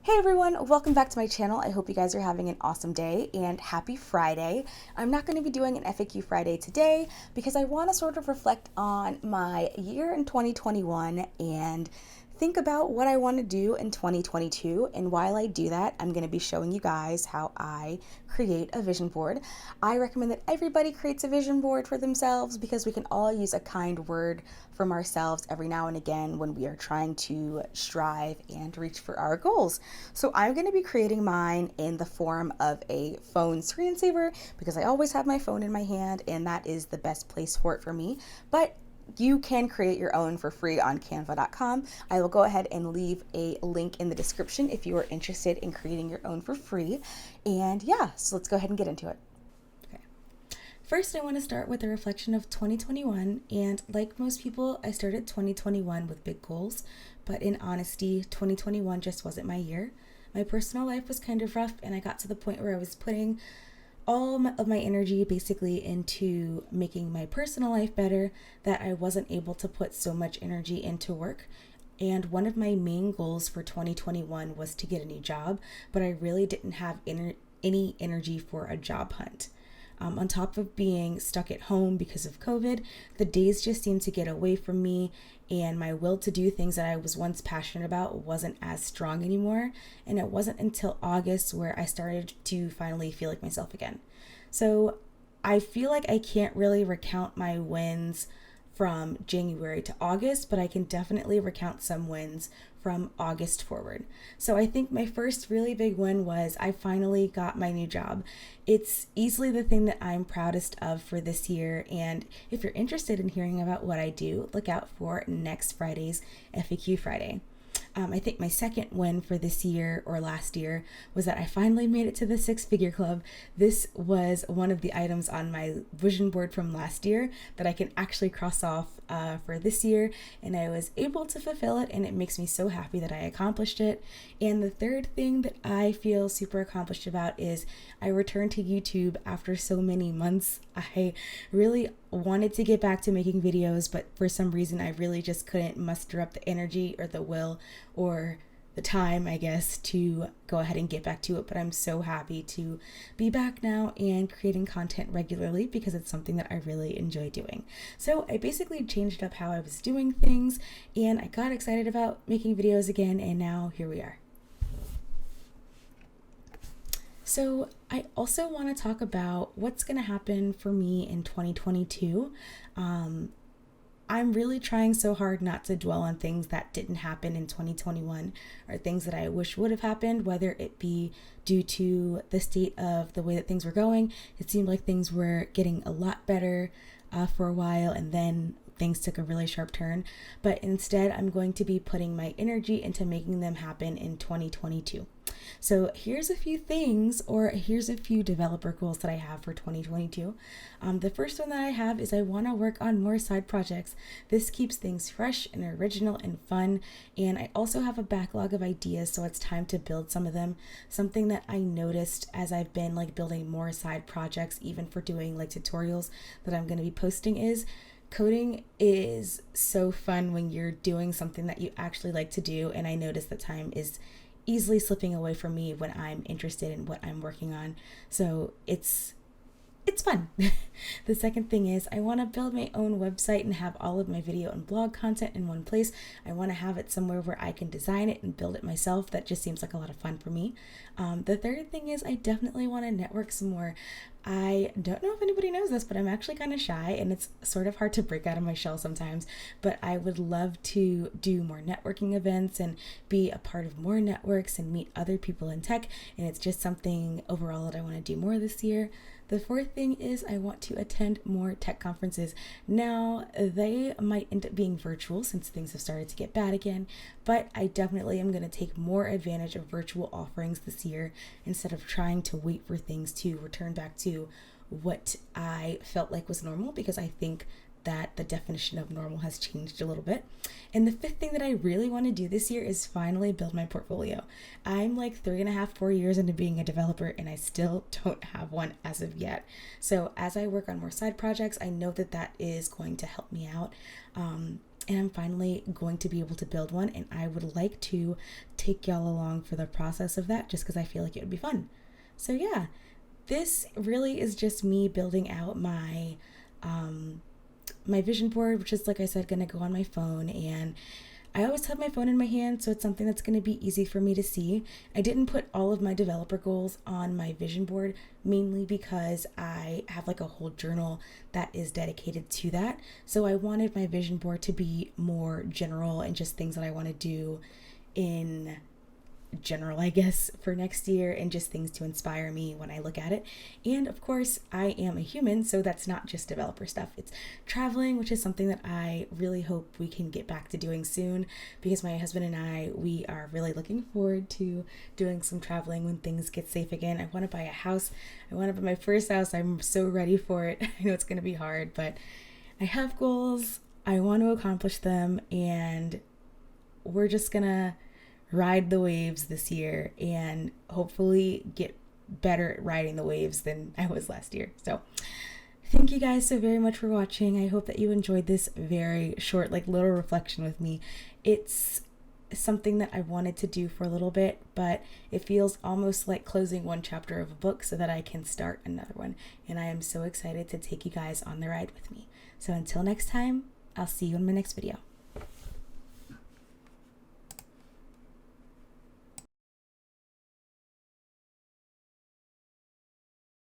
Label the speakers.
Speaker 1: Hey everyone, welcome back to my channel. I hope you guys are having an awesome day and happy Friday. I'm not going to be doing an FAQ Friday today because I want to sort of reflect on my year in 2021 and think about what I want to do in 2022. And while I do that, I'm going to be showing you guys how I create a vision board. I recommend that everybody creates a vision board for themselves because we can all use a kind word from ourselves every now and again when we are trying to strive and reach for our goals. So I'm going to be creating mine in the form of a phone screensaver because I always have my phone in my hand and that is the best place for it for me. But you can create your own for free on canva.com. I will go ahead and leave a link in the description if you are interested in creating your own for free. And yeah, so let's go ahead and get into it. Okay. First, I want to start with a reflection of 2021. And like most people, I started 2021 with big goals. But in honesty, 2021 just wasn't my year. My personal life was kind of rough, and I got to the point where I was putting all of my energy basically into making my personal life better that I wasn't able to put so much energy into work. And one of my main goals for 2021 was to get a new job, but I really didn't have any energy for a job hunt. On top of being stuck at home because of COVID, the days just seemed to get away from me, and my will to do things that I was once passionate about wasn't as strong anymore. And it wasn't until August where I started to finally feel like myself again. So I feel like I can't really recount my wins from January to August, but I can definitely recount some wins from August forward. So I think my first really big win was I finally got my new job. It's easily the thing that I'm proudest of for this year. And if you're interested in hearing about what I do, look out for next Friday's FAQ Friday. I think my second win for this year or last year was that I finally made it to the 6-figure club. This was one of the items on my vision board from last year that I can actually cross off for this year, and I was able to fulfill it, and it makes me so happy that I accomplished it. And the third thing that I feel super accomplished about is I returned to YouTube after so many months. I really wanted to get back to making videos, but for some reason I really just couldn't muster up the energy or the will or the time, I guess, to go ahead and get back to it. But I'm so happy to be back now and creating content regularly because it's something that I really enjoy doing. So I basically changed up how I was doing things, and I got excited about making videos again, and now here we are. So I also want to talk about what's going to happen for me in 2022. I'm really trying so hard not to dwell on things that didn't happen in 2021 or things that I wish would have happened, whether it be due to the state of the way that things were going. It seemed like things were getting a lot better for a while, and then things took a really sharp turn. But instead, I'm going to be putting my energy into making them happen in 2022. So here's a few things, or here's a few developer goals that I have for 2022. The first one that I have is I want to work on more side projects. This keeps things fresh and original and fun. And I also have a backlog of ideas, so it's time to build some of them. Something that I noticed as I've been building more side projects, even for doing tutorials that I'm going to be posting, is coding is so fun when you're doing something that you actually like to do. And I notice that time is easily slipping away from me when I'm interested in what I'm working on. So it's fun. The second thing is I want to build my own website and have all of my video and blog content in one place. I want to have it somewhere where I can design it and build it myself. That just seems like a lot of fun for me. The third thing is I definitely want to network some more. I don't know if anybody knows this, but I'm actually kind of shy, and it's sort of hard to break out of my shell sometimes, but I would love to do more networking events and be a part of more networks and meet other people in tech, and it's just something overall that I want to do more this year. The fourth thing is I want to attend more tech conferences. Now, they might end up being virtual since things have started to get bad again, but I definitely am going to take more advantage of virtual offerings this year instead of trying to wait for things to return back to what I felt like was normal, because I think that the definition of normal has changed a little bit. And the fifth thing that I really want to do this year is finally build my portfolio. I'm 3.5, 4 years into being a developer, and I still don't have one as of yet. So as I work on more side projects, I know that that is going to help me out. and I'm finally going to be able to build one, and I would like to take y'all along for the process of that just because I feel like it would be fun. So yeah, this really is just me building out my my vision board, which is, like I said, going to go on my phone, and I always have my phone in my hand, so it's something that's going to be easy for me to see. I didn't put all of my developer goals on my vision board, mainly because I have like a whole journal that is dedicated to that. So I wanted my vision board to be more general and just things that I want to do in general, I guess, for next year, and just things to inspire me when I look at it. And of course, I am a human, so that's not just developer stuff. It's traveling, which is something that I really hope we can get back to doing soon, because my husband and I, we are really looking forward to doing some traveling when things get safe again. I want to buy a house. I want to buy my first house. I'm so ready for it. I know it's going to be hard, but I have goals. I want to accomplish them, and we're just gonna ride the waves this year and hopefully get better at riding the waves than I was last year. So thank you guys so very much for watching. I hope that you enjoyed this very short, like, little reflection with me. It's something that I wanted to do for a little bit, but it feels almost like closing one chapter of a book so that I can start another one. And I am so excited to take you guys on the ride with me. So until next time, I'll see you in my next video.